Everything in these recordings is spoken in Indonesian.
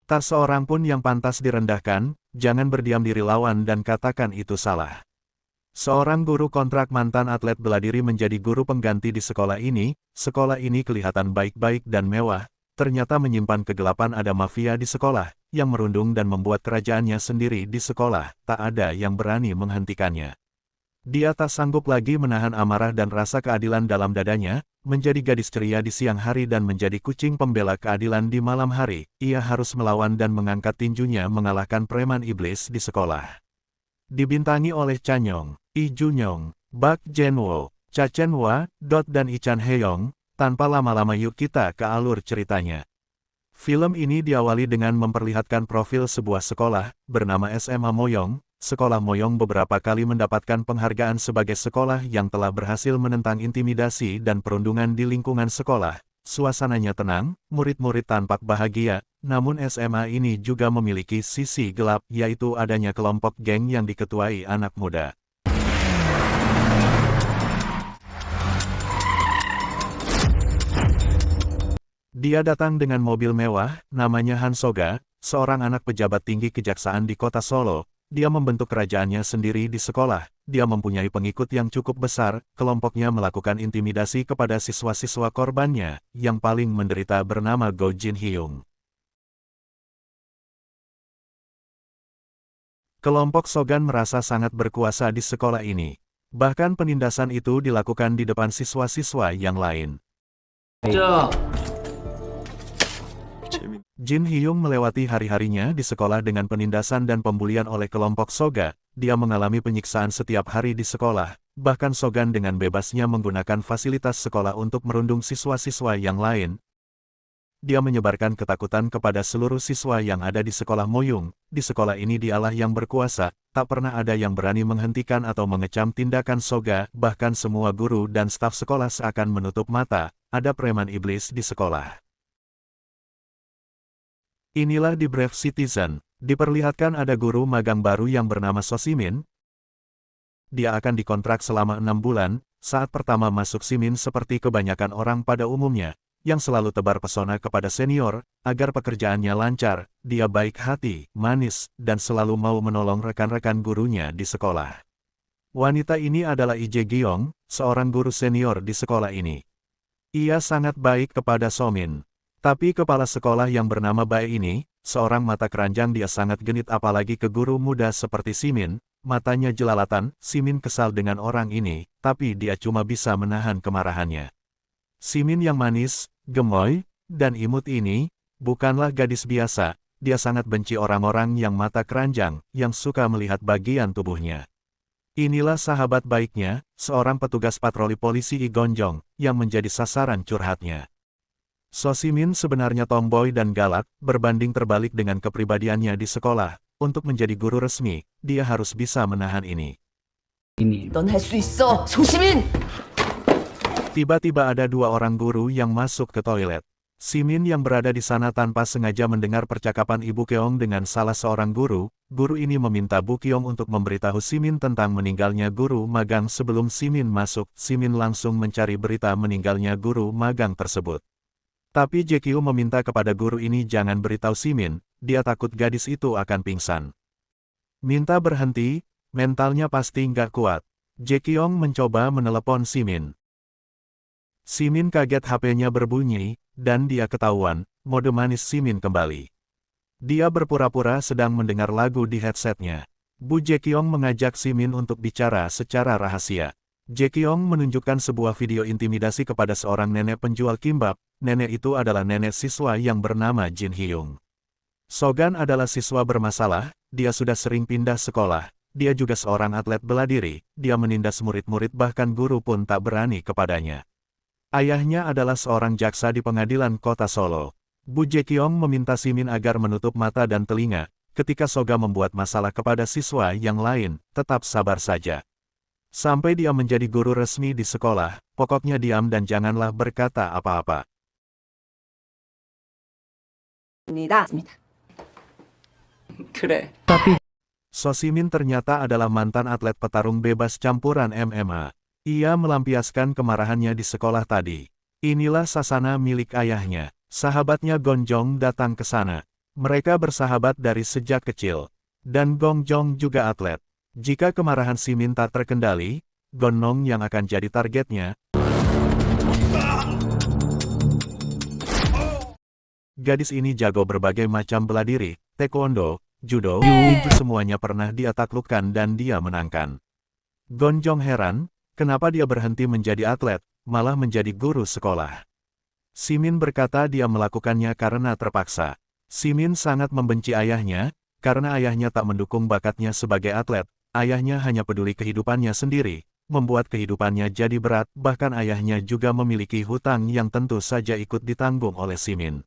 Tak seorang pun yang pantas direndahkan, jangan berdiam diri lawan dan katakan itu salah. Seorang guru kontrak mantan atlet bela diri menjadi guru pengganti di sekolah ini kelihatan baik-baik dan mewah, ternyata menyimpan kegelapan. Ada mafia di sekolah, yang merundung dan membuat kerajaannya sendiri di sekolah, tak ada yang berani menghentikannya. Dia tak sanggup lagi menahan amarah dan rasa keadilan dalam dadanya, menjadi gadis ceria di siang hari dan menjadi kucing pembela keadilan di malam hari. Ia harus melawan dan mengangkat tinjunya mengalahkan preman iblis di sekolah. Dibintangi oleh Cha Nyong, Lee Junyong, Park Jae-woo, Cha Chen-hwa, dan Lee Chan-hyeong. Tanpa lama-lama yuk kita ke alur ceritanya. Film ini diawali dengan memperlihatkan profil sebuah sekolah, bernama SMA Moyong. Sekolah Moyong beberapa kali mendapatkan penghargaan sebagai sekolah yang telah berhasil menentang intimidasi dan perundungan di lingkungan sekolah. Suasananya tenang, murid-murid tampak bahagia, namun SMA ini juga memiliki sisi gelap, yaitu adanya kelompok geng yang diketuai anak muda. Dia datang dengan mobil mewah, namanya Han Soga, seorang anak pejabat tinggi kejaksaan di kota Solo. Dia membentuk kerajaannya sendiri di sekolah. Dia mempunyai pengikut yang cukup besar. Kelompoknya melakukan intimidasi kepada siswa-siswa korbannya, yang paling menderita bernama Go Jin Hyung. Kelompok Sogan merasa sangat berkuasa di sekolah ini. Bahkan penindasan itu dilakukan di depan siswa-siswa yang lain. Jin Hyung melewati hari-harinya di sekolah dengan penindasan dan pembulian oleh kelompok Soga. Dia mengalami penyiksaan setiap hari di sekolah. Bahkan Sogan dengan bebasnya menggunakan fasilitas sekolah untuk merundung siswa-siswa yang lain. Dia menyebarkan ketakutan kepada seluruh siswa yang ada di sekolah Moyong. Di sekolah ini dialah yang berkuasa, tak pernah ada yang berani menghentikan atau mengecam tindakan Soga. Bahkan semua guru dan staf sekolah seakan menutup mata. Ada preman iblis di sekolah. Inilah di Brave Citizen, diperlihatkan ada guru magang baru yang bernama So Simin. Dia akan dikontrak selama 6 bulan, saat pertama masuk Simin seperti kebanyakan orang pada umumnya, yang selalu tebar pesona kepada senior, agar pekerjaannya lancar. Dia baik hati, manis, dan selalu mau menolong rekan-rekan gurunya di sekolah. Wanita ini adalah Lee Jae-gyong, seorang guru senior di sekolah ini. Ia sangat baik kepada Somin. Tapi kepala sekolah yang bernama Bae ini, seorang mata keranjang. Dia sangat genit apalagi ke guru muda seperti Simin, matanya jelalatan. Simin kesal dengan orang ini, tapi dia cuma bisa menahan kemarahannya. Simin yang manis, gemoy, dan imut ini, bukanlah gadis biasa. Dia sangat benci orang-orang yang mata keranjang, yang suka melihat bagian tubuhnya. Inilah sahabat baiknya, seorang petugas patroli polisi Lee Gonjong, yang menjadi sasaran curhatnya. So Simin sebenarnya tomboy dan galak, berbanding terbalik dengan kepribadiannya di sekolah. Untuk menjadi guru resmi, dia harus bisa menahan ini. 넌 할 수 있어, 소시민! Tiba-tiba ada 2 orang guru yang masuk ke toilet. Simin yang berada di sana tanpa sengaja mendengar percakapan Ibu Keong dengan salah seorang guru. Guru ini meminta Bu Keong untuk memberitahu Simin tentang meninggalnya guru magang. Sebelum Simin masuk, Simin langsung mencari berita meninggalnya guru magang tersebut. Tapi Jae-kyung meminta kepada guru ini jangan beritahu Simin, dia takut gadis itu akan pingsan. Minta berhenti, mentalnya pasti nggak kuat. Jae-kyung mencoba menelepon Simin. Simin kaget, HP-nya berbunyi, dan dia ketahuan. Mode manis Simin kembali. Dia berpura-pura sedang mendengar lagu di headsetnya. Bu Jae-kyung mengajak Simin untuk bicara secara rahasia. Jae-kyung menunjukkan sebuah video intimidasi kepada seorang nenek penjual kimbap. Nenek itu adalah nenek siswa yang bernama Jin Hyung. Sogan adalah siswa bermasalah, dia sudah sering pindah sekolah. Dia juga seorang atlet bela diri, dia menindas murid-murid bahkan guru pun tak berani kepadanya. Ayahnya adalah seorang jaksa di pengadilan kota Solo. Bu Jae-kyung meminta Simin agar menutup mata dan telinga. Ketika Soga membuat masalah kepada siswa yang lain, tetap sabar saja. Sampai dia menjadi guru resmi di sekolah, pokoknya diam dan janganlah berkata apa-apa. Tapi So Simin ternyata adalah mantan atlet petarung bebas campuran MMA. Ia melampiaskan kemarahannya di sekolah tadi. Inilah sasana milik ayahnya. Sahabatnya Gonjong datang ke sana. Mereka bersahabat dari sejak kecil. Dan Gong Jong juga atlet. Jika kemarahan Simin tak terkendali, Gonong yang akan jadi targetnya. Gadis ini jago berbagai macam bela diri, taekwondo, judo, tinju semuanya pernah dia taklukkan dan dia menangkan. Gon Jong heran, kenapa dia berhenti menjadi atlet, malah menjadi guru sekolah. Simin berkata dia melakukannya karena terpaksa. Simin sangat membenci ayahnya, karena ayahnya tak mendukung bakatnya sebagai atlet. Ayahnya hanya peduli kehidupannya sendiri, membuat kehidupannya jadi berat, bahkan ayahnya juga memiliki hutang yang tentu saja ikut ditanggung oleh Simin.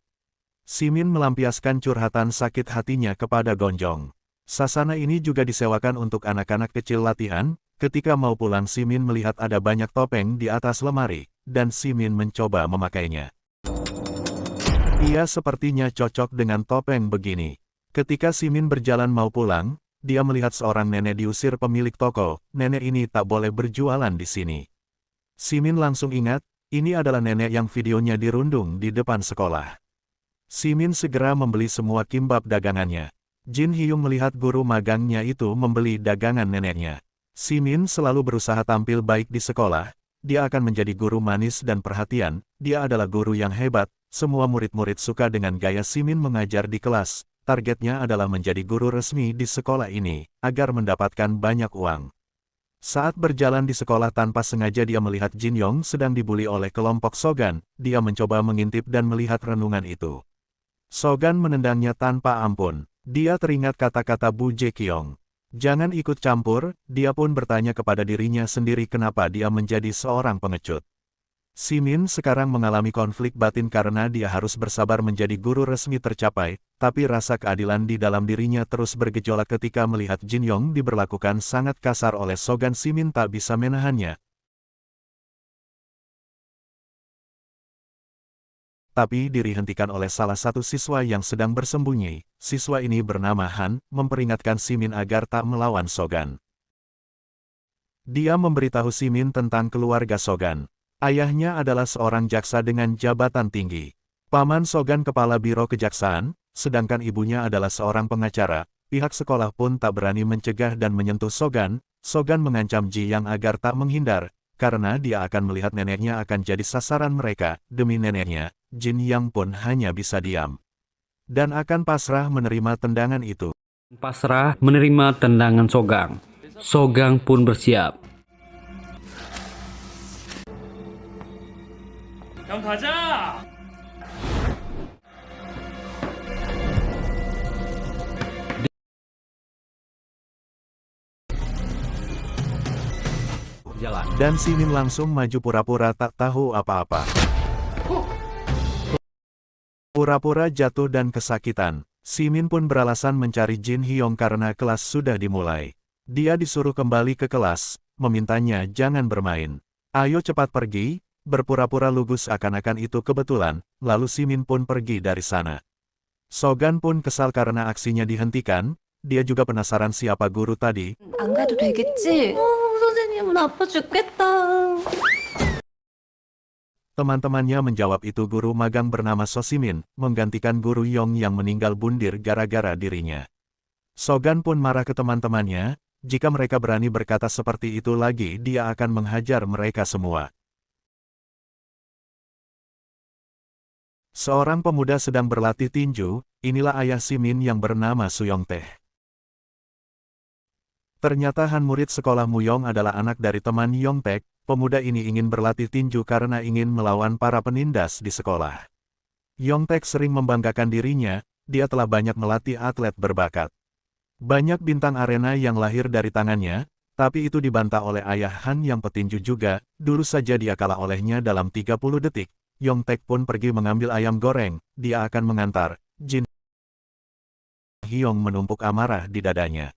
Simin melampiaskan curhatan sakit hatinya kepada Gonjong. Sasana ini juga disewakan untuk anak-anak kecil latihan. Ketika mau pulang Simin melihat ada banyak topeng di atas lemari, dan Simin mencoba memakainya. Ia sepertinya cocok dengan topeng begini. Ketika Simin berjalan mau pulang, dia melihat seorang nenek diusir pemilik toko. Nenek ini tak boleh berjualan di sini. Simin langsung ingat, ini adalah nenek yang videonya dirundung di depan sekolah. Simin segera membeli semua kimbab dagangannya. Jin Hyung melihat guru magangnya itu membeli dagangan neneknya. Simin selalu berusaha tampil baik di sekolah. Dia akan menjadi guru manis dan perhatian. Dia adalah guru yang hebat. Semua murid-murid suka dengan gaya Simin mengajar di kelas. Targetnya adalah menjadi guru resmi di sekolah ini, agar mendapatkan banyak uang. Saat berjalan di sekolah tanpa sengaja dia melihat Jin Yong sedang dibuli oleh kelompok Sogan. Dia mencoba mengintip dan melihat renungan itu. Sogan menendangnya tanpa ampun. Dia teringat kata-kata Bu Jae-kyung. Jangan ikut campur, dia pun bertanya kepada dirinya sendiri kenapa dia menjadi seorang pengecut. Simin sekarang mengalami konflik batin karena dia harus bersabar menjadi guru resmi tercapai, tapi rasa keadilan di dalam dirinya terus bergejolak ketika melihat Jin Yong diberlakukan sangat kasar oleh Sogan. Simin tak bisa menahannya. Tapi dihentikan oleh salah satu siswa yang sedang bersembunyi. Siswa ini bernama Han, memperingatkan Simin agar tak melawan Sogan. Dia memberitahu Simin tentang keluarga Sogan. Ayahnya adalah seorang jaksa dengan jabatan tinggi. Paman Sogan kepala biro kejaksaan, sedangkan ibunya adalah seorang pengacara. Pihak sekolah pun tak berani mencegah dan menyentuh Sogan. Sogan mengancam Ji Yang agar tak menghindar, karena dia akan melihat neneknya akan jadi sasaran mereka. Demi neneknya, Jin Yang pun hanya bisa diam. Dan akan pasrah menerima tendangan itu. Pasrah menerima tendangan Sogang. Sogang pun bersiap. 형 가자! Jalan. Dan Simin langsung maju pura-pura tak tahu apa-apa. Pura-pura jatuh dan kesakitan. Simin pun beralasan mencari Jin Hyong karena kelas sudah dimulai. Dia disuruh kembali ke kelas, memintanya jangan bermain. Ayo cepat pergi. Berpura-pura lugu seakan-akan itu kebetulan, lalu Simin pun pergi dari sana. Sogan pun kesal karena aksinya dihentikan, dia juga penasaran siapa guru tadi. 안 가도 되겠지? 선생님은 아파 죽겠다. Teman-temannya menjawab itu guru magang bernama So Simin, menggantikan guru Yong yang meninggal bundir gara-gara dirinya. Sogan pun marah ke teman-temannya, jika mereka berani berkata seperti itu lagi dia akan menghajar mereka semua. Seorang pemuda sedang berlatih tinju, inilah ayah Simin yang bernama Suyong Tae. Ternyata Han murid sekolah Muyong adalah anak dari teman Yong Tae. Pemuda ini ingin berlatih tinju karena ingin melawan para penindas di sekolah. Yong Tae sering membanggakan dirinya, dia telah banyak melatih atlet berbakat. Banyak bintang arena yang lahir dari tangannya, tapi itu dibantah oleh ayah Han yang petinju juga. Dulu saja dia kalah olehnya dalam 30 detik. Yong Tae pun pergi mengambil ayam goreng, dia akan mengantar. Jin Hyong menumpuk amarah di dadanya.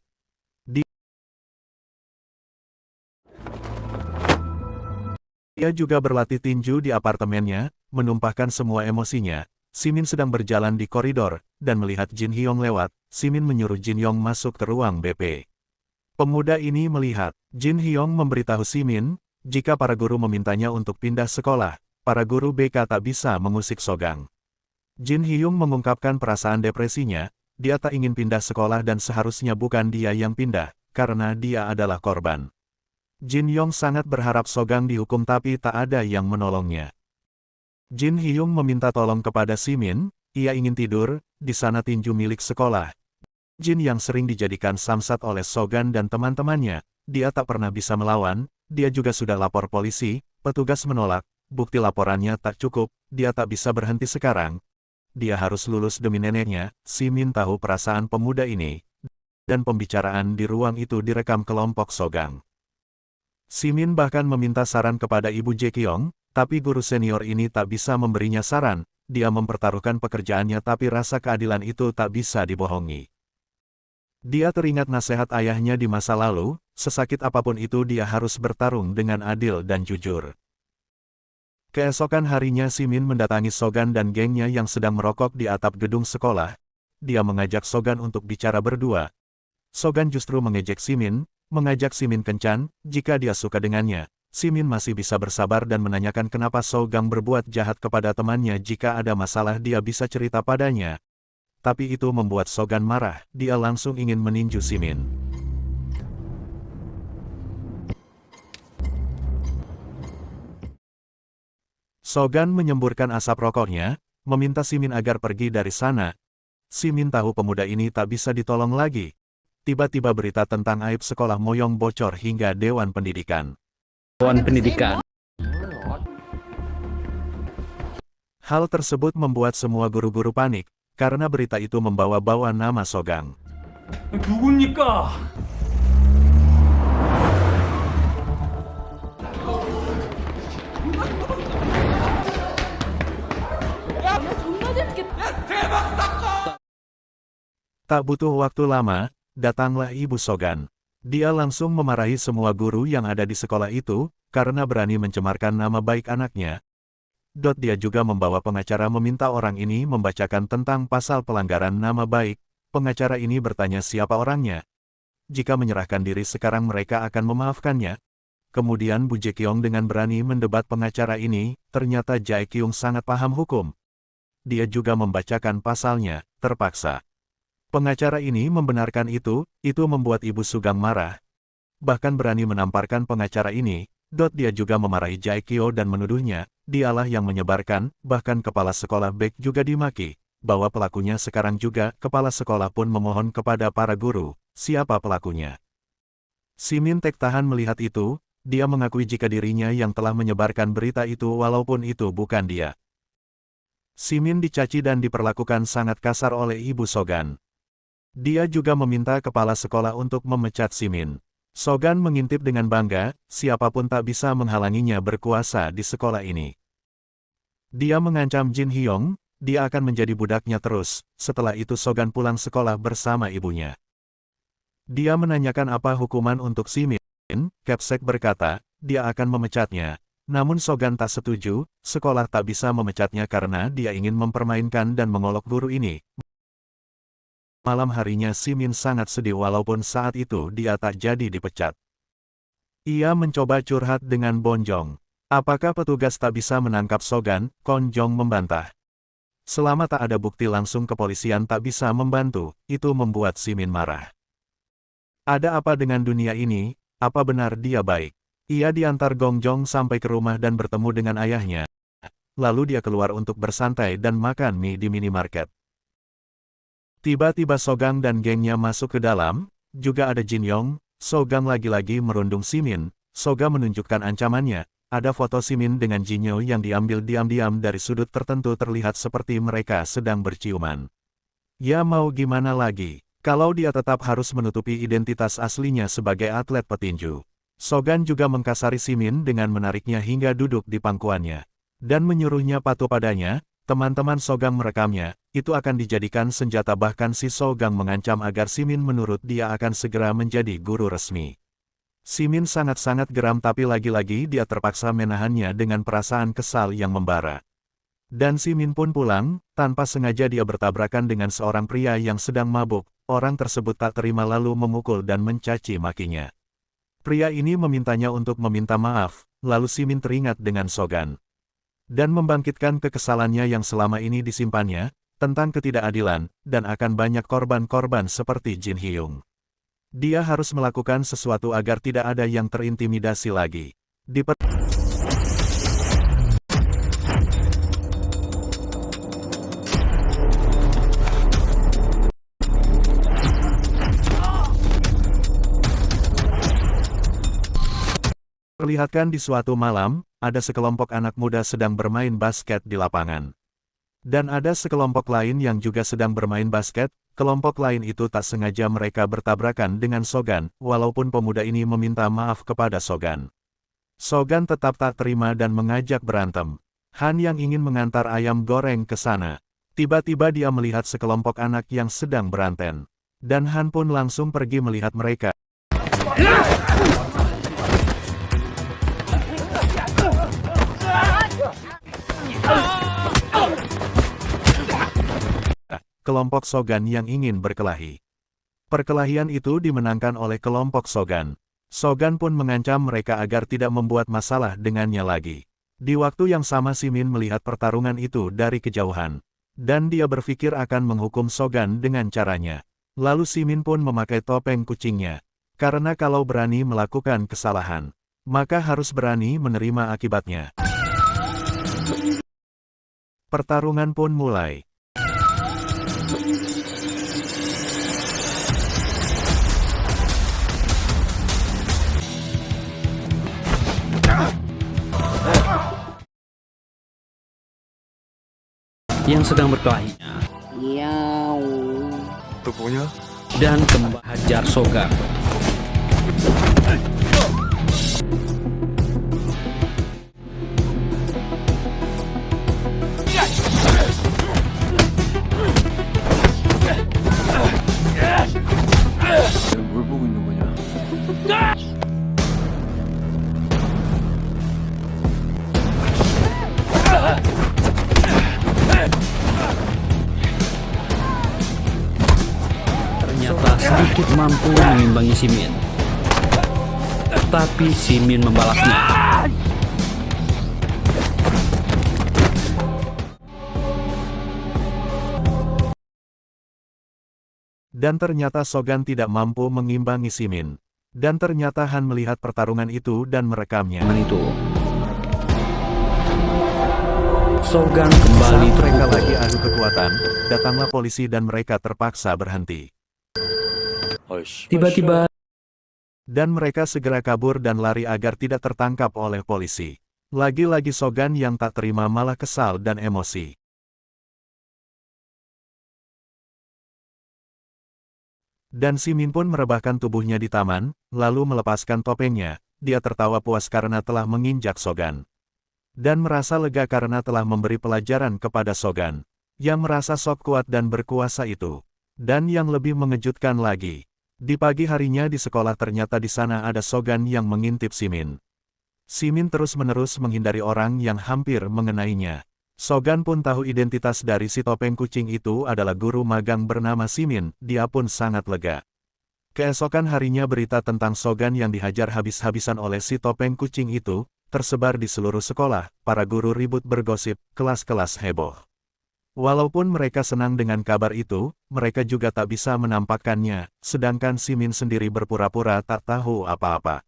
Dia juga berlatih tinju di apartemennya, menumpahkan semua emosinya. Simin sedang berjalan di koridor, dan melihat Jin Hyong lewat. Simin menyuruh Jin Hyong masuk ke ruang BP. Pemuda ini melihat, Jin Hyong memberitahu Simin, jika para guru memintanya untuk pindah sekolah. Para guru BK tak bisa mengusik Sogang. Jin Hyung mengungkapkan perasaan depresinya, dia tak ingin pindah sekolah dan seharusnya bukan dia yang pindah, karena dia adalah korban. Jin Yong sangat berharap Sogang dihukum tapi tak ada yang menolongnya. Jin Hyung meminta tolong kepada Simin, ia ingin tidur, di sana tinju milik sekolah. Jin yang sering dijadikan samsat oleh Sogan dan teman-temannya, dia tak pernah bisa melawan, dia juga sudah lapor polisi, petugas menolak, bukti laporannya tak cukup, dia tak bisa berhenti sekarang. Dia harus lulus demi neneknya. Simin tahu perasaan pemuda ini, dan pembicaraan di ruang itu direkam kelompok Sogang. Simin bahkan meminta saran kepada Ibu Jae-kyung, tapi guru senior ini tak bisa memberinya saran, dia mempertaruhkan pekerjaannya tapi rasa keadilan itu tak bisa dibohongi. Dia teringat nasihat ayahnya di masa lalu, sesakit apapun itu dia harus bertarung dengan adil dan jujur. Keesokan harinya Simin mendatangi Sogan dan gengnya yang sedang merokok di atap gedung sekolah. Dia mengajak Sogan untuk bicara berdua. Sogan justru mengejek Simin, mengajak Simin kencan, jika dia suka dengannya. Simin masih bisa bersabar dan menanyakan kenapa Sogang berbuat jahat kepada temannya jika ada masalah dia bisa cerita padanya. Tapi itu membuat Sogan marah, dia langsung ingin meninju Simin. Sogan menyemburkan asap rokoknya, meminta Simin agar pergi dari sana. Simin tahu pemuda ini tak bisa ditolong lagi. Tiba-tiba berita tentang aib sekolah Moyong bocor hingga Dewan Pendidikan. Hal tersebut membuat semua guru-guru panik, karena berita itu membawa-bawa nama Sogang. 누굽니까? Tak butuh waktu lama, datanglah Ibu Sogan. Dia langsung memarahi semua guru yang ada di sekolah itu, karena berani mencemarkan nama baik anaknya. Dia juga membawa pengacara meminta orang ini membacakan tentang pasal pelanggaran nama baik. Pengacara ini bertanya siapa orangnya. Jika menyerahkan diri sekarang mereka akan memaafkannya. Kemudian Bu Jae-kyung dengan berani mendebat pengacara ini, ternyata Jae-kyung sangat paham hukum. Dia juga membacakan pasalnya, terpaksa. Pengacara ini membenarkan itu membuat Ibu Sugang marah. Bahkan berani menamparkan pengacara ini, dia juga memarahi Jae-kyo dan menuduhnya, dialah yang menyebarkan, bahkan kepala sekolah Baek juga dimaki, bahwa pelakunya sekarang juga, kepala sekolah pun memohon kepada para guru, siapa pelakunya. Simin tak tahan melihat itu, dia mengakui jika dirinya yang telah menyebarkan berita itu walaupun itu bukan dia. Simin dicaci dan diperlakukan sangat kasar oleh Ibu Sogan. Dia juga meminta kepala sekolah untuk memecat Simin. Sogan mengintip dengan bangga, siapapun tak bisa menghalanginya berkuasa di sekolah ini. Dia mengancam Jin Hyung, dia akan menjadi budaknya terus. Setelah itu Sogan pulang sekolah bersama ibunya. Dia menanyakan apa hukuman untuk Simin. Kapsek berkata, dia akan memecatnya. Namun Sogan tak setuju, sekolah tak bisa memecatnya karena dia ingin mempermainkan dan mengolok guru ini. Malam harinya Simin sangat sedih walaupun saat itu dia tak jadi dipecat. Ia mencoba curhat dengan Bonjong. Apakah petugas tak bisa menangkap Sogan? Konjong membantah. Selama tak ada bukti langsung kepolisian tak bisa membantu, itu membuat Simin marah. Ada apa dengan dunia ini? Apa benar dia baik? Ia diantar Gongjong sampai ke rumah dan bertemu dengan ayahnya. Lalu dia keluar untuk bersantai dan makan mie di minimarket. Tiba-tiba Sogang dan gengnya masuk ke dalam, juga ada Jin Yong. Sogang lagi-lagi merundung Simin. Soga menunjukkan ancamannya, ada foto Simin dengan Jinyo yang diambil diam-diam dari sudut tertentu terlihat seperti mereka sedang berciuman. Ya mau gimana lagi, kalau dia tetap harus menutupi identitas aslinya sebagai atlet petinju. Sogan juga mengkasari Simin dengan menariknya hingga duduk di pangkuannya, dan menyuruhnya patuh padanya. Teman-teman Sogang merekamnya, itu akan dijadikan senjata bahkan si Sogang mengancam agar Simin menurut dia akan segera menjadi guru resmi. Simin sangat-sangat geram tapi lagi-lagi dia terpaksa menahannya dengan perasaan kesal yang membara. Dan Simin pun pulang, tanpa sengaja dia bertabrakan dengan seorang pria yang sedang mabuk, orang tersebut tak terima lalu memukul dan mencaci makinya. Pria ini memintanya untuk meminta maaf, lalu Simin teringat dengan Sogan. dan membangkitkan kekesalannya yang selama ini disimpannya, tentang ketidakadilan, dan akan banyak korban-korban seperti Jin Hyung. Dia harus melakukan sesuatu agar tidak ada yang terintimidasi lagi. Perlihatkan di suatu malam, ada sekelompok anak muda sedang bermain basket di lapangan. Dan ada sekelompok lain yang juga sedang bermain basket, kelompok lain itu tak sengaja mereka bertabrakan dengan Sogan, walaupun pemuda ini meminta maaf kepada Sogan. Sogan tetap tak terima dan mengajak berantem. Han yang ingin mengantar ayam goreng ke sana. Tiba-tiba dia melihat sekelompok anak yang sedang berantem. Dan Han pun langsung pergi melihat mereka. Kelompok Sogan yang ingin berkelahi. Perkelahian itu dimenangkan oleh kelompok Sogan. Sogan pun mengancam mereka agar tidak membuat masalah dengannya lagi. Di waktu yang sama Simin melihat pertarungan itu dari kejauhan. Dan dia berpikir akan menghukum Sogan dengan caranya. Lalu Simin pun memakai topeng kucingnya. Karena kalau berani melakukan kesalahan, maka harus berani menerima akibatnya. Pertarungan pun mulai. Yang sedang berkelahi dan kembali hajar Sogan. 뭘 보고 있는 거냐? Ternyata sedikit mampu mengimbangi Simin. Tapi Simin membalasnya. Dan ternyata Sogan tidak mampu mengimbangi Simin. Dan ternyata Han melihat pertarungan itu dan merekamnya. Sogan kembali Saat mereka terpukul. lagi adu kekuatan, datanglah polisi dan mereka terpaksa berhenti. Tiba-tiba Dan mereka segera kabur dan lari agar tidak tertangkap oleh polisi. Lagi-lagi Sogan yang tak terima malah kesal dan emosi. Dan Simin pun merebahkan tubuhnya di taman, lalu melepaskan topengnya. Dia tertawa puas karena telah menginjak Sogan. Dan merasa lega karena telah memberi pelajaran kepada Sogan, yang merasa sok kuat dan berkuasa itu. Dan yang lebih mengejutkan lagi, di pagi harinya di sekolah ternyata di sana ada Sogan yang mengintip Simin. Simin terus-menerus menghindari orang yang hampir mengenainya. Sogan pun tahu identitas dari si topeng kucing itu adalah guru magang bernama Simin, dia pun sangat lega. Keesokan harinya berita tentang Sogan yang dihajar habis-habisan oleh si topeng kucing itu, tersebar di seluruh sekolah, para guru ribut bergosip, kelas-kelas heboh. Walaupun mereka senang dengan kabar itu, mereka juga tak bisa menampakkannya, sedangkan Simin sendiri berpura-pura tak tahu apa-apa.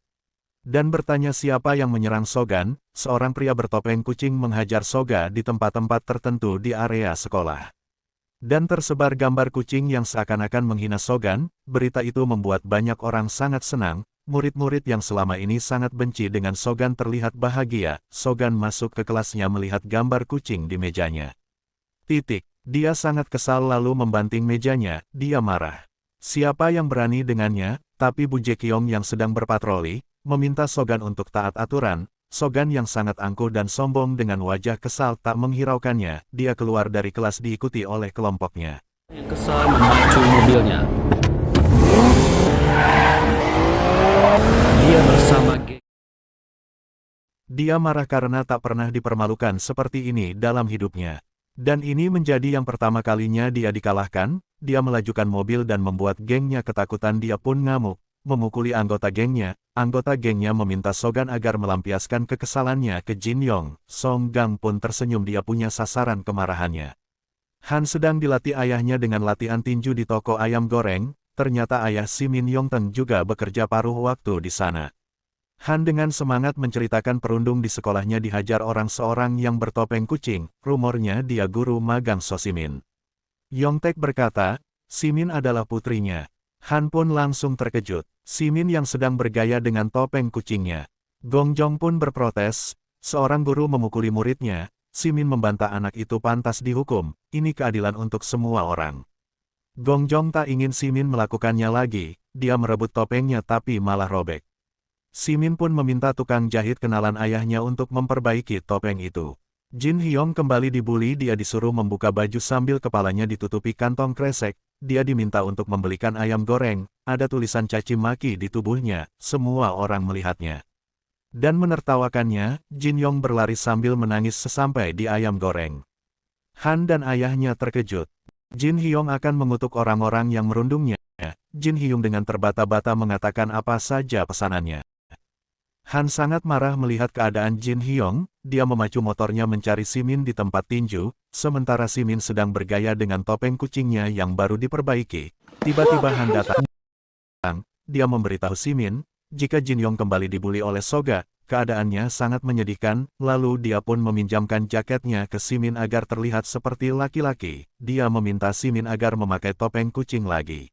Dan bertanya siapa yang menyerang Sogan, seorang pria bertopeng kucing menghajar Soga di tempat-tempat tertentu di area sekolah. Dan tersebar gambar kucing yang seakan-akan menghina Sogan, berita itu membuat banyak orang sangat senang. Murid-murid yang selama ini sangat benci dengan Sogan terlihat bahagia. Sogan masuk ke kelasnya melihat gambar kucing di mejanya. Dia sangat kesal lalu membanting mejanya, dia marah. Siapa yang berani dengannya, tapi Bu Jae-kyung yang sedang berpatroli, meminta Sogan untuk taat aturan. Sogan yang sangat angkuh dan sombong dengan wajah kesal tak menghiraukannya, dia keluar dari kelas diikuti oleh kelompoknya. Yang kesal memacu mobilnya. Dia bersama geng. Dia marah karena tak pernah dipermalukan seperti ini dalam hidupnya. Dan ini menjadi yang pertama kalinya dia dikalahkan, dia melajukan mobil dan membuat gengnya ketakutan dia pun ngamuk. memukuli anggota gengnya meminta Sogan agar melampiaskan kekesalannya ke Jin Yong. Song Gang pun tersenyum, dia punya sasaran kemarahannya. Han sedang dilatih ayahnya dengan latihan tinju di toko ayam goreng, ternyata ayah si Min Yong Teng juga bekerja paruh waktu di sana. Han dengan semangat menceritakan perundung di sekolahnya dihajar seorang yang bertopeng kucing, rumornya dia guru magang So Simin. Yongtaek berkata, Simin adalah putrinya. Han pun langsung terkejut, Simin yang sedang bergaya dengan topeng kucingnya. Gongjong pun berprotes, seorang guru memukuli muridnya, Simin membantah anak itu pantas dihukum, ini keadilan untuk semua orang. Gongjong tak ingin Simin melakukannya lagi, dia merebut topengnya tapi malah robek. Simin pun meminta tukang jahit kenalan ayahnya untuk memperbaiki topeng itu. Jin Hyong kembali dibully, dia disuruh membuka baju sambil kepalanya ditutupi kantong kresek, dia diminta untuk membelikan ayam goreng, ada tulisan caci maki di tubuhnya, semua orang melihatnya. Dan menertawakannya, Jin Yong berlari sambil menangis sesampai di ayam goreng. Han dan ayahnya terkejut. Jin Hyong akan mengutuk orang-orang yang merundungnya. Jin Hyong dengan terbata-bata mengatakan apa saja pesanannya. Han sangat marah melihat keadaan Jin Hyong, dia memacu motornya mencari Simin di tempat tinju, sementara Simin sedang bergaya dengan topeng kucingnya yang baru diperbaiki. Tiba-tiba Han datang. Dia memberitahu Simin, jika Jin Hyong kembali dibully oleh Soga, keadaannya sangat menyedihkan, lalu dia pun meminjamkan jaketnya ke Simin agar terlihat seperti laki-laki. Dia meminta Simin agar memakai topeng kucing lagi.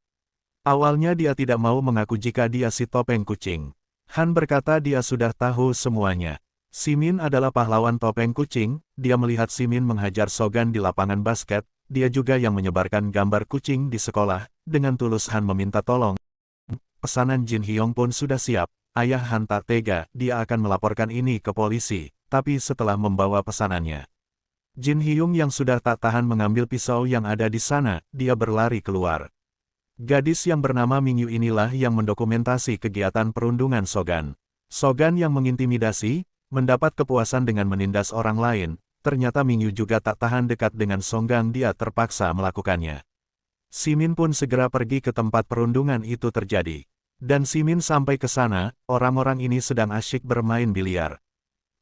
Awalnya dia tidak mau mengaku jika dia si topeng kucing. Han berkata dia sudah tahu semuanya. Simin adalah pahlawan topeng kucing, dia melihat Simin menghajar Sogan di lapangan basket, dia juga yang menyebarkan gambar kucing di sekolah, dengan tulus Han meminta tolong. Pesanan Jin Hyong pun sudah siap, ayah Han tak tega, dia akan melaporkan ini ke polisi, tapi setelah membawa pesanannya. Jin Hyong yang sudah tak tahan mengambil pisau yang ada di sana, dia berlari keluar. Gadis yang bernama Mingyu inilah yang mendokumentasi kegiatan perundungan Sogan. Sogan yang mengintimidasi, mendapat kepuasan dengan menindas orang lain, ternyata Mingyu juga tak tahan dekat dengan Songgang, dia terpaksa melakukannya. Simin pun segera pergi ke tempat perundungan itu terjadi. Dan Simin sampai ke sana, orang-orang ini sedang asyik bermain biliar.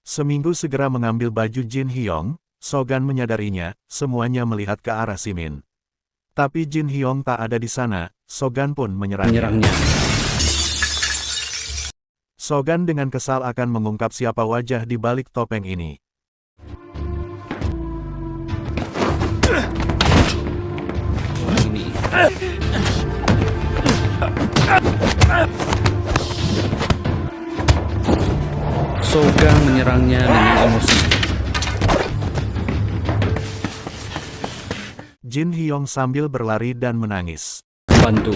Seminggu segera mengambil baju Jin Hyong, Sogan menyadarinya, semuanya melihat ke arah Simin. Tapi Jin Hyong tak ada di sana, Sogan pun menyerangnya. Sogan dengan kesal akan mengungkap siapa wajah di balik topeng ini. Sogang menyerangnya dengan emosi. Jin Hyong sambil berlari dan menangis. Bantu.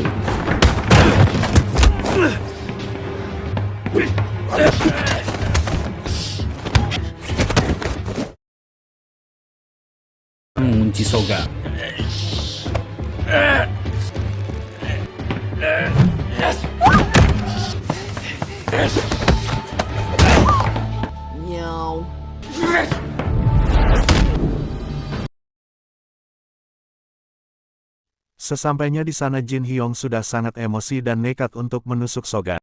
Mengunci Sogang. Sesampainya di sana Jin Hyong sudah sangat emosi dan nekat untuk menusuk Sogan.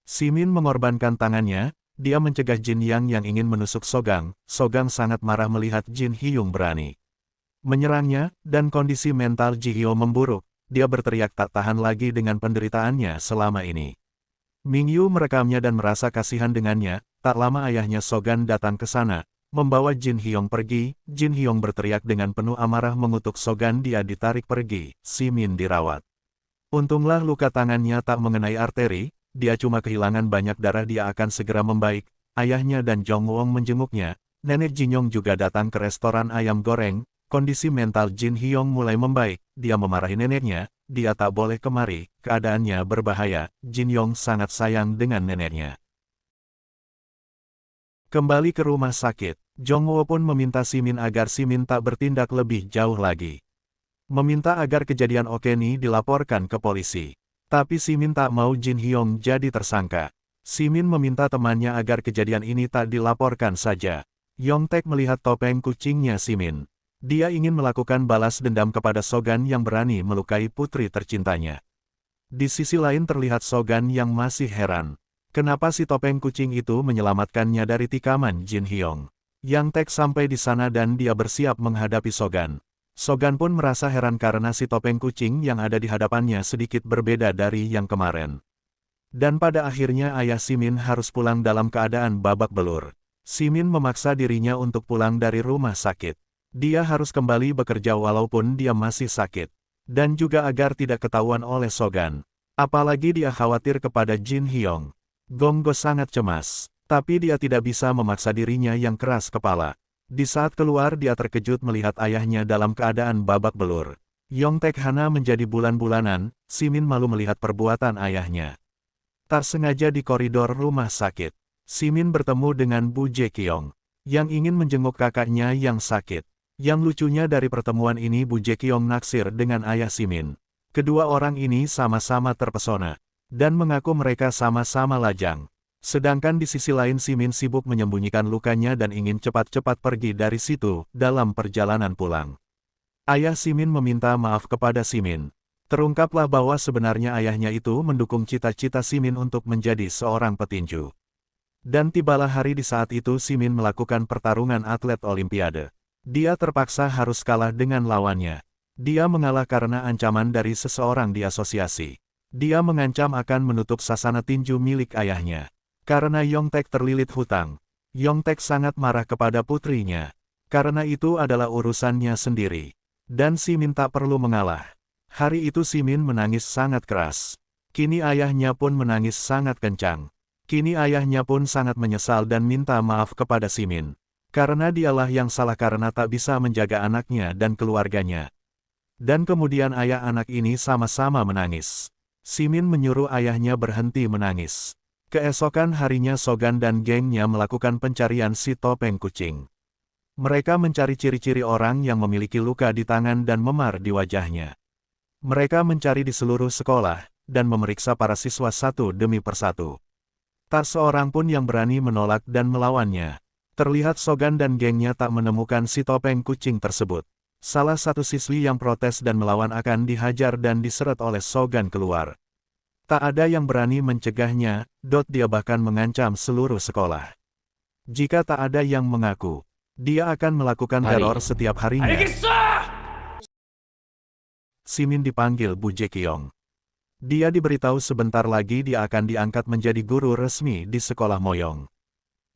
Simin mengorbankan tangannya, dia mencegah Jin Yang yang ingin menusuk Sogang. Sogang sangat marah melihat Jin Hyong berani menyerangnya, dan kondisi mental Ji Hyo memburuk, dia berteriak tak tahan lagi dengan penderitaannya selama ini. Mingyu merekamnya dan merasa kasihan dengannya, tak lama ayahnya Sogan datang ke sana. Membawa Jin Hyong pergi, Jin Hyong berteriak dengan penuh amarah mengutuk Sogan, dia ditarik pergi, Simin dirawat. Untunglah luka tangannya tak mengenai arteri, dia cuma kehilangan banyak darah, dia akan segera membaik. Ayahnya dan Jong Wong menjenguknya, nenek Jin Yong juga datang ke restoran ayam goreng, kondisi mental Jin Hyong mulai membaik, dia memarahi neneknya, dia tak boleh kemari, keadaannya berbahaya, Jin Yong sangat sayang dengan neneknya. Kembali ke rumah sakit, Jongwo pun meminta Simin agar Simin tak bertindak lebih jauh lagi. Meminta agar kejadian Okeni dilaporkan ke polisi. Tapi Simin tak mau Jin Hyong jadi tersangka. Simin meminta temannya agar kejadian ini tak dilaporkan saja. Yongtaek melihat topeng kucingnya Simin. Dia ingin melakukan balas dendam kepada Sogan yang berani melukai putri tercintanya. Di sisi lain terlihat Sogan yang masih heran. Kenapa si topeng kucing itu menyelamatkannya dari tikaman Jin Hyong. Yang Taek sampai di sana dan dia bersiap menghadapi Sogan. Sogan pun merasa heran karena si topeng kucing yang ada di hadapannya sedikit berbeda dari yang kemarin. Dan pada akhirnya ayah Simin harus pulang dalam keadaan babak belur. Simin memaksa dirinya untuk pulang dari rumah sakit. Dia harus kembali bekerja walaupun dia masih sakit. Dan juga agar tidak ketahuan oleh Sogan. Apalagi dia khawatir kepada Jin Hyong. Gonggo sangat cemas, tapi dia tidak bisa memaksa dirinya yang keras kepala. Di saat keluar dia terkejut melihat ayahnya dalam keadaan babak belur. Yongtaek Hana menjadi bulan-bulanan, Simin malu melihat perbuatan ayahnya. Tak sengaja di koridor rumah sakit, Simin bertemu dengan Bu Jae-kyung, yang ingin menjenguk kakaknya yang sakit. Yang lucunya dari pertemuan ini Bu Jae-kyung naksir dengan ayah Simin. Kedua orang ini sama-sama terpesona, dan mengaku mereka sama-sama lajang. Sedangkan di sisi lain Simin sibuk menyembunyikan lukanya dan ingin cepat-cepat pergi dari situ dalam perjalanan pulang. Ayah Simin meminta maaf kepada Simin. Terungkaplah bahwa sebenarnya ayahnya itu mendukung cita-cita Simin untuk menjadi seorang petinju. Dan tibalah hari di saat itu Simin melakukan pertarungan atlet Olimpiade. Dia terpaksa harus kalah dengan lawannya. Dia mengalah karena ancaman dari seseorang di asosiasi. Dia mengancam akan menutup sasana tinju milik ayahnya. Karena Yongtaek terlilit hutang. Yongtaek sangat marah kepada putrinya. Karena itu adalah urusannya sendiri. Dan Simin tak perlu mengalah. Hari itu Simin menangis sangat keras. Kini ayahnya pun menangis sangat kencang. Kini ayahnya pun sangat menyesal dan minta maaf kepada Simin. Karena dialah yang salah karena tak bisa menjaga anaknya dan keluarganya. Dan kemudian ayah anak ini sama-sama menangis. Simin menyuruh ayahnya berhenti menangis. Keesokan harinya Sogan dan gengnya melakukan pencarian si topeng kucing. Mereka mencari ciri-ciri orang yang memiliki luka di tangan dan memar di wajahnya. Mereka mencari di seluruh sekolah, dan memeriksa para siswa satu demi persatu. Tak seorang pun yang berani menolak dan melawannya. Terlihat Sogan dan gengnya tak menemukan si topeng kucing tersebut. Salah satu siswi yang protes dan melawan akan dihajar dan diseret oleh Sogan keluar. Tak ada yang berani mencegahnya, dia bahkan mengancam seluruh sekolah. Jika tak ada yang mengaku, dia akan melakukan teror setiap harinya. Simin dipanggil Bu Jae-kyung. Dia diberitahu sebentar lagi dia akan diangkat menjadi guru resmi di sekolah Moyong.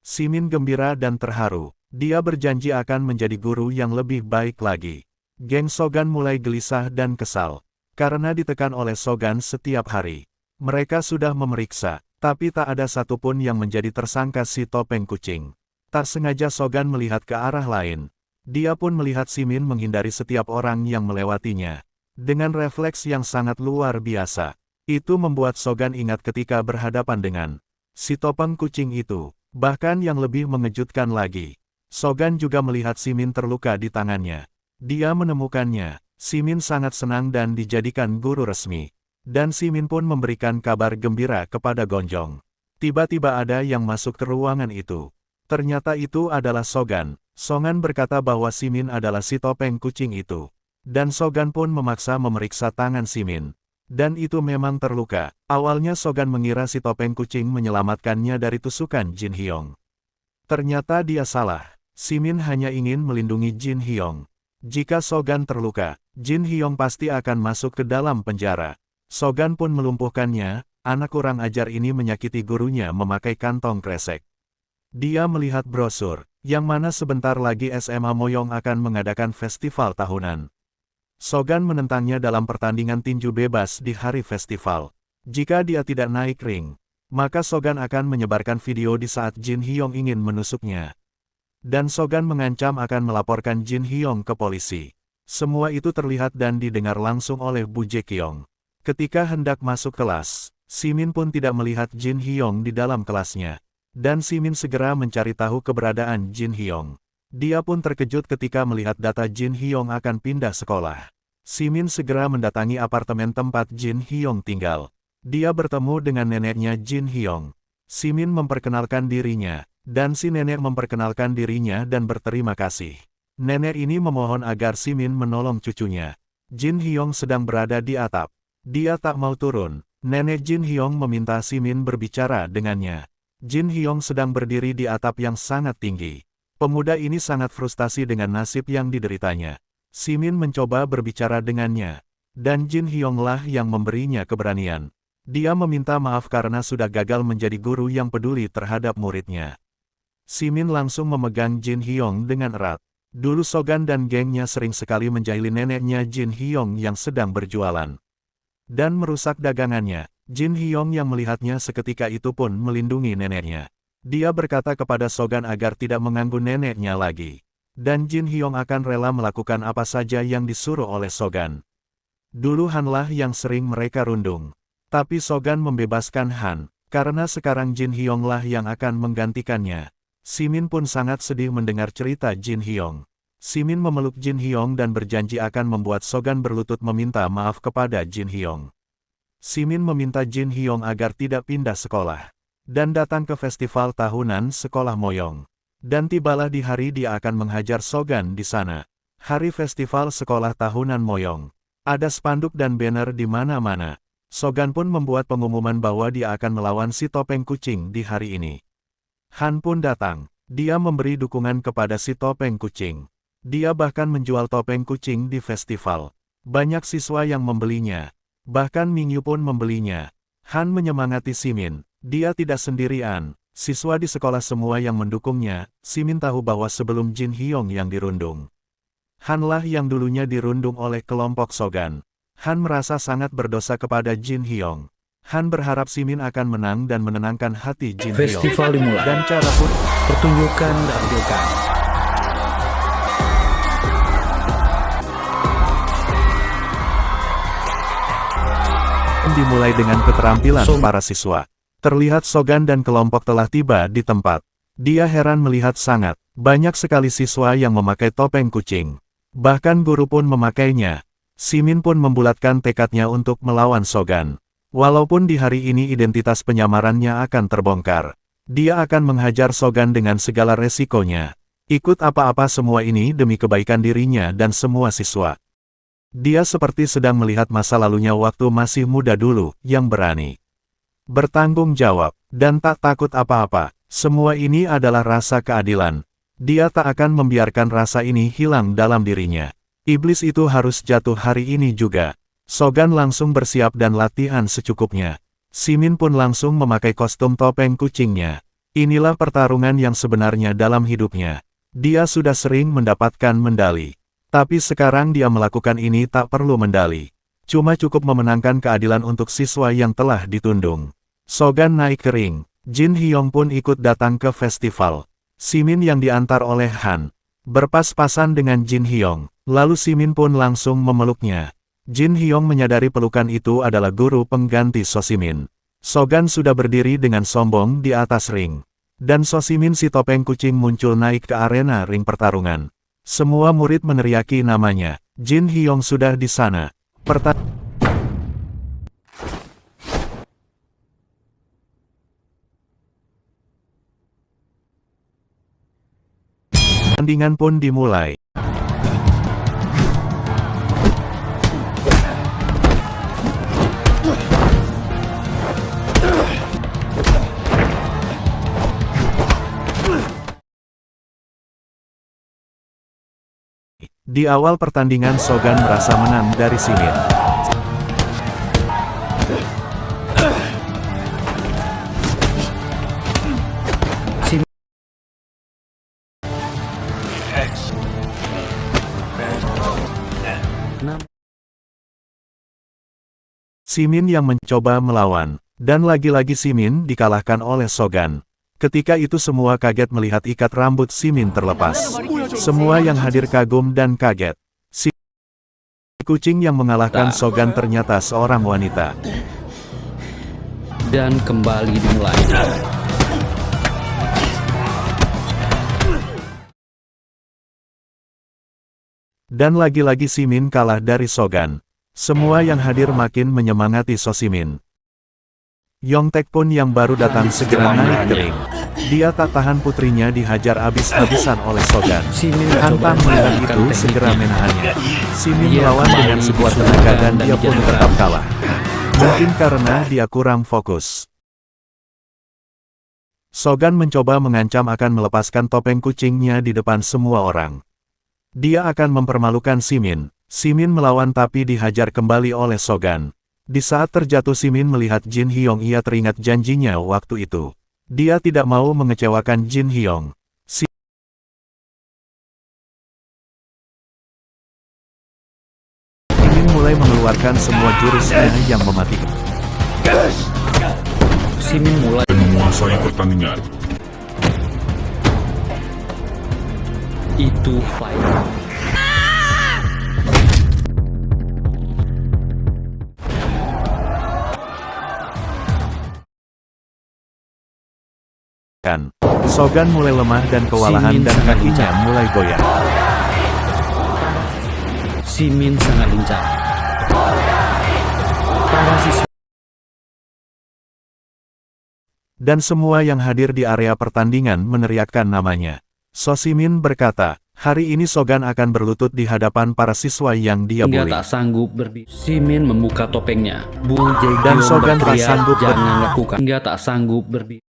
Simin gembira dan terharu. Dia berjanji akan menjadi guru yang lebih baik lagi. Geng Sogan mulai gelisah dan kesal. Karena ditekan oleh Sogan setiap hari. Mereka sudah memeriksa, tapi tak ada satupun yang menjadi tersangka si topeng kucing. Tak sengaja Sogan melihat ke arah lain. Dia pun melihat Simin menghindari setiap orang yang melewatinya. Dengan refleks yang sangat luar biasa. Itu membuat Sogan ingat ketika berhadapan dengan si topeng kucing itu. Bahkan yang lebih mengejutkan lagi, Sogan juga melihat Simin terluka di tangannya. Dia menemukannya, Simin sangat senang dan dijadikan guru resmi. Dan Simin pun memberikan kabar gembira kepada Gonjong. Tiba-tiba ada yang masuk ke ruangan itu. Ternyata itu adalah Sogan. Sogan berkata bahwa Simin adalah si topeng kucing itu. Dan Sogan pun memaksa memeriksa tangan Simin. Dan itu memang terluka. Awalnya Sogan mengira si topeng kucing menyelamatkannya dari tusukan Jin Hyong. Ternyata dia salah. Simin hanya ingin melindungi Jin Hyong. Jika Sogan terluka, Jin Hyong pasti akan masuk ke dalam penjara. Sogan pun melumpuhkannya. Anak kurang ajar ini menyakiti gurunya memakai kantong kresek. Dia melihat brosur, yang mana sebentar lagi SMA Moyong akan mengadakan festival tahunan. Sogan menentangnya dalam pertandingan tinju bebas di hari festival. Jika dia tidak naik ring, maka Sogan akan menyebarkan video di saat Jin Hyong ingin menusuknya. Dan Sogan mengancam akan melaporkan Jin Hyong ke polisi. Semua itu terlihat dan didengar langsung oleh Bu Jae-kyung. Ketika hendak masuk kelas, Simin pun tidak melihat Jin Hyong di dalam kelasnya. Dan Simin segera mencari tahu keberadaan Jin Hyong. Dia pun terkejut ketika melihat data Jin Hyong akan pindah sekolah. Simin segera mendatangi apartemen tempat Jin Hyong tinggal. Dia bertemu dengan neneknya Jin Hyong. Simin memperkenalkan dirinya, dan si nenek memperkenalkan dirinya dan berterima kasih. Nenek ini memohon agar Simin menolong cucunya. Jin Hyong sedang berada di atap. Dia tak mau turun, Nenek Jin Hyong meminta Simin berbicara dengannya. Jin Hyong sedang berdiri di atap yang sangat tinggi. Pemuda ini sangat frustasi dengan nasib yang dideritanya. Simin mencoba berbicara dengannya. Dan Jin Hyong lah yang memberinya keberanian. Dia meminta maaf karena sudah gagal menjadi guru yang peduli terhadap muridnya. Simin langsung memegang Jin Hyong dengan erat. Dulu Sogan dan gengnya sering sekali menjahili neneknya Jin Hyong yang sedang berjualan. Dan merusak dagangannya. Jin Hyong yang melihatnya seketika itu pun melindungi neneknya. Dia berkata kepada Sogan agar tidak mengganggu neneknya lagi. Dan Jin Hyong akan rela melakukan apa saja yang disuruh oleh Sogan. Dulu Han lah yang sering mereka rundung. Tapi Sogan membebaskan Han, karena sekarang Jin Hyong lah yang akan menggantikannya. Simin pun sangat sedih mendengar cerita Jin Hyong. Simin memeluk Jin Hyong dan berjanji akan membuat Sogan berlutut meminta maaf kepada Jin Hyong. Simin meminta Jin Hyong agar tidak pindah sekolah. Dan datang ke festival tahunan sekolah Moyong. Dan tibalah di hari dia akan menghajar Sogan di sana. Hari festival sekolah tahunan Moyong. Ada spanduk dan banner di mana-mana. Sogan pun membuat pengumuman bahwa dia akan melawan si topeng kucing di hari ini. Han pun datang. Dia memberi dukungan kepada si topeng kucing. Dia bahkan menjual topeng kucing di festival. Banyak siswa yang membelinya. Bahkan Mingyu pun membelinya. Han menyemangati Simin. Dia tidak sendirian. Siswa di sekolah semua yang mendukungnya. Simin tahu bahwa sebelum Jin Hyong yang dirundung. Han lah yang dulunya dirundung oleh kelompok Sogan. Han merasa sangat berdosa kepada Jin Hyong. Han berharap Simin akan menang dan menenangkan hati Jin Hyong. Festival dimulai. Dan cara pun Pertunjukan ditampilkan. dimulai dengan keterampilan para siswa. Terlihat Sogan dan kelompok telah tiba di tempat. Dia heran melihat sangat banyak sekali siswa yang memakai topeng kucing. Bahkan guru pun memakainya. Simin pun membulatkan tekadnya untuk melawan Sogan. Walaupun di hari ini identitas penyamarannya akan terbongkar. Dia akan menghajar Sogan dengan segala resikonya. Ikut apa-apa semua ini demi kebaikan dirinya dan semua siswa. Dia seperti sedang melihat masa lalunya waktu masih muda dulu, yang berani. Bertanggung jawab, dan tak takut apa-apa. Semua ini adalah rasa keadilan. Dia tak akan membiarkan rasa ini hilang dalam dirinya. Iblis itu harus jatuh hari ini juga. Sogan langsung bersiap dan latihan secukupnya. Simin pun langsung memakai kostum topeng kucingnya. Inilah pertarungan yang sebenarnya dalam hidupnya. Dia sudah sering mendapatkan medali. Tapi sekarang dia melakukan ini tak perlu medali. Cuma cukup memenangkan keadilan untuk siswa yang telah ditundung. Sogan naik ke ring. Jin Hyong pun ikut datang ke festival. Simin yang diantar oleh Han. Berpas-pasan dengan Jin Hyong. Lalu Simin pun langsung memeluknya. Jin Hyong menyadari pelukan itu adalah guru pengganti Sosimin. Sogan sudah berdiri dengan sombong di atas ring. Dan Sosimin si topeng kucing muncul naik ke arena ring pertarungan. Semua murid meneriaki namanya. Jin Hyong sudah di sana. Pertandingan pun dimulai. Di awal pertandingan Sogan merasa menang dari Simin. Simin yang mencoba melawan, dan lagi-lagi Simin dikalahkan oleh Sogan. Ketika itu semua kaget melihat ikat rambut Simin terlepas. Semua yang hadir kagum dan kaget. Si kucing yang mengalahkan Sogan ternyata seorang wanita. Dan kembali dimulai. Dan lagi-lagi Simin kalah dari Sogan. Semua yang hadir makin menyemangati Sosimin. Yongtaek pun yang baru datang segera naik ke ring. Dia tak tahan putrinya dihajar habis-habisan oleh Sogan. Han melihat itu segera menahannya. Simin melawan dengan sekuat tenaga dan dia pun tetap kalah. Mungkin karena dia kurang fokus. Sogan mencoba mengancam akan melepaskan topeng kucingnya di depan semua orang. Dia akan mempermalukan Simin. Simin melawan tapi dihajar kembali oleh Sogan. Di saat terjatuh Simin melihat Jin Hyong, ia teringat janjinya waktu itu. Dia tidak mau mengecewakan Jin Hyong. Simin mulai mengeluarkan semua jurusnya yang mematikan. Simin mulai menguasai pertandingan. itu fight. Sogan mulai lemah dan kewalahan Simin dan sangat kakinya lincah. mulai goyah. Simin sangat lincah. Para siswa Dan semua yang hadir di area pertandingan meneriakkan namanya. So Simin berkata, hari ini Sogan akan berlutut di hadapan para siswa yang dia hingga bully. tak sanggup berdiri. Simin membuka topengnya. Bull Jaehyung Dan Sogan tak berteriak, sanggup jangan lakukan. Hingga tak sanggup berdiri.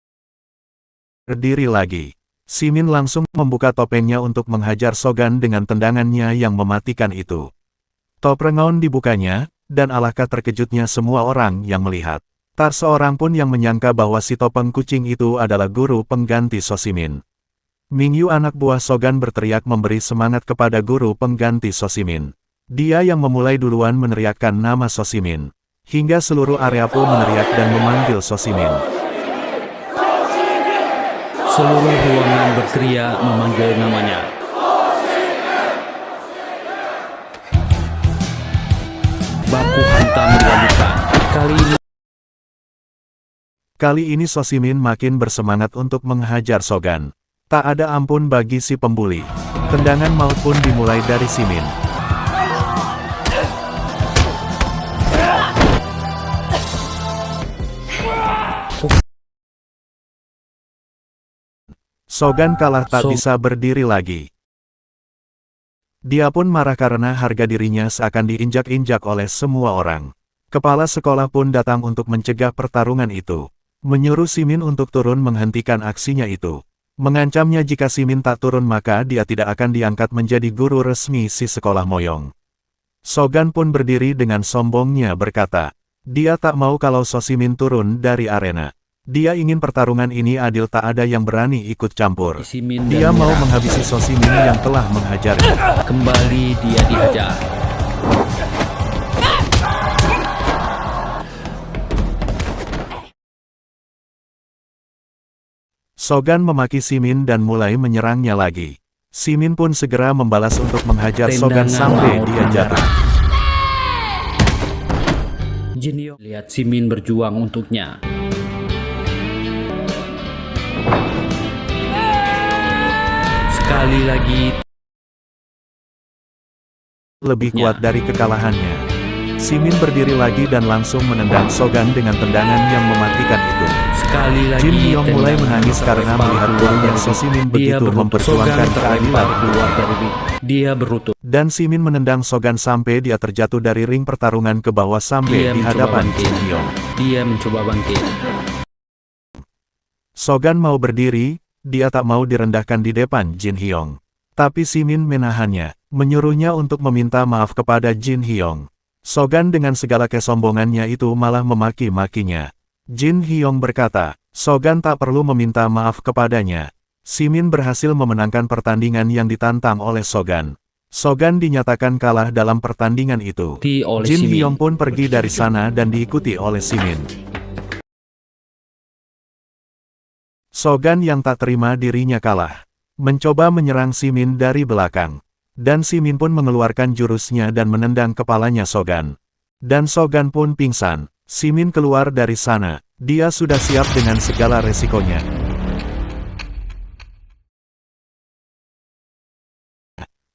Berdiri lagi. Simin langsung membuka topengnya untuk menghajar Sogan dengan tendangannya yang mematikan itu. Toprengon dibukanya, dan alangkah terkejutnya semua orang yang melihat. Tak seorang pun yang menyangka bahwa si topeng kucing itu adalah guru pengganti So Simin. Mingyu anak buah Sogan berteriak memberi semangat kepada guru pengganti So Simin. Dia yang memulai duluan meneriakkan nama So Simin. Hingga seluruh area pun meneriak dan memanggil So Simin. Seluruh ruangan berteriak memanggil namanya. Baku hantam dilanjutkan. Kali ini So Simin makin bersemangat untuk menghajar Sogan. Tak ada ampun bagi si pembuli. Tendangan maut pun dimulai dari Simin. Sogan kalah tak bisa berdiri lagi. Dia pun marah karena harga dirinya seakan diinjak-injak oleh semua orang. Kepala sekolah pun datang untuk mencegah pertarungan itu. Menyuruh Simin untuk turun menghentikan aksinya itu. Mengancamnya jika Simin tak turun maka dia tidak akan diangkat menjadi guru resmi si sekolah Moyong. Sogan pun berdiri dengan sombongnya berkata, dia tak mau kalau So Simin turun dari arena. Dia ingin pertarungan ini adil, tak ada yang berani ikut campur. Simin Dia dan mau menyerang. menghabisi So Simin yang telah menghajarnya. Kembali dia dihajar. Sogan memaki Simin dan mulai menyerangnya lagi. Simin pun segera membalas untuk menghajar Sogan Tendangan sampai maut dia jatuh. Jin Hyong lihat Simin berjuang untuknya. Sekali lagi Lebih kuat dari kekalahannya. Simin berdiri lagi dan langsung menendang Sogan dengan tendangan yang mematikan itu. Sekali lagi Jin Hyong mulai tendangan menangis karena terlempar melihat keluar gurunya dari So Simin ring. begitu Dia berlutut. memperjuangkan Sogan keadilan. terlempar keluar dari ring. Dia berlutut. Dan Simin menendang Sogan sampai dia terjatuh dari ring pertarungan ke bawah sampai Dia di mencoba hadapan bangkit. Jin Hyong. Dia mencoba bangkit. Sogan mau berdiri, dia tak mau direndahkan di depan Jin Hyong. Tapi Simin menahannya, menyuruhnya untuk meminta maaf kepada Jin Hyong. Sogan dengan segala kesombongannya itu malah memaki-makinya. Jin Hyong berkata, Sogan tak perlu meminta maaf kepadanya. Simin berhasil memenangkan pertandingan yang ditantang oleh Sogan. Sogan dinyatakan kalah dalam pertandingan itu. Oleh Jin Simin. Hyong pun pergi dari sana dan diikuti oleh Simin. Sogan yang tak terima dirinya kalah, mencoba menyerang Simin dari belakang. Dan Simin pun mengeluarkan jurusnya dan menendang kepalanya Sogan. Dan Sogan pun pingsan. Simin keluar dari sana, dia sudah siap dengan segala resikonya.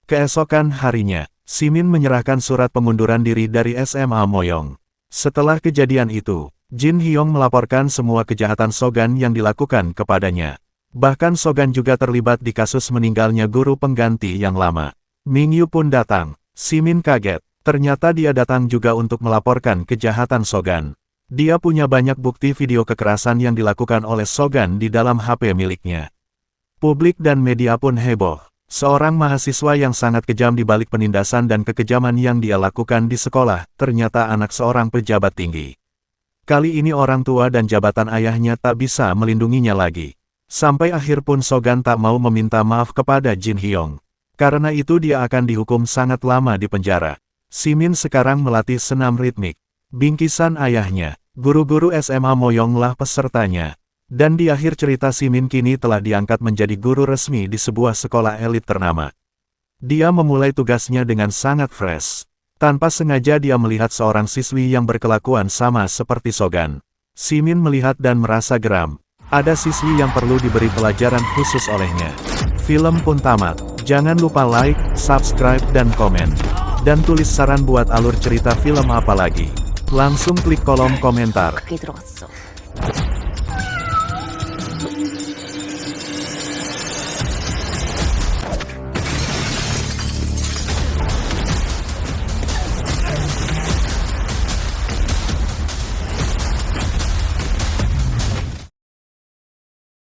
Keesokan harinya, Simin menyerahkan surat pengunduran diri dari SMA Moyong. Setelah kejadian itu, Jin Hyong melaporkan semua kejahatan Sogan yang dilakukan kepadanya. Bahkan Sogan juga terlibat di kasus meninggalnya guru pengganti yang lama. Mingyu pun datang. Simin kaget. Ternyata dia datang juga untuk melaporkan kejahatan Sogan. Dia punya banyak bukti video kekerasan yang dilakukan oleh Sogan di dalam HP miliknya. Publik dan media pun heboh. Seorang mahasiswa yang sangat kejam di balik penindasan dan kekejaman yang dia lakukan di sekolah, ternyata anak seorang pejabat tinggi. Kali ini orang tua dan jabatan ayahnya tak bisa melindunginya lagi. Sampai akhir pun Sogan tak mau meminta maaf kepada Jin Hyung. Karena itu dia akan dihukum sangat lama di penjara. Simin sekarang melatih senam ritmik. Bingkisan ayahnya, guru-guru SMA Moyonglah pesertanya. Dan di akhir cerita Simin kini telah diangkat menjadi guru resmi di sebuah sekolah elit ternama. Dia memulai tugasnya dengan sangat fresh. Tanpa sengaja dia melihat seorang siswi yang berkelakuan sama seperti Sogan. Simin melihat dan merasa geram. Ada siswi yang perlu diberi pelajaran khusus olehnya. Film pun tamat. Jangan lupa like, subscribe dan komen. Dan tulis saran buat alur cerita film apa lagi. Langsung klik kolom komentar. 그게 들어갔어.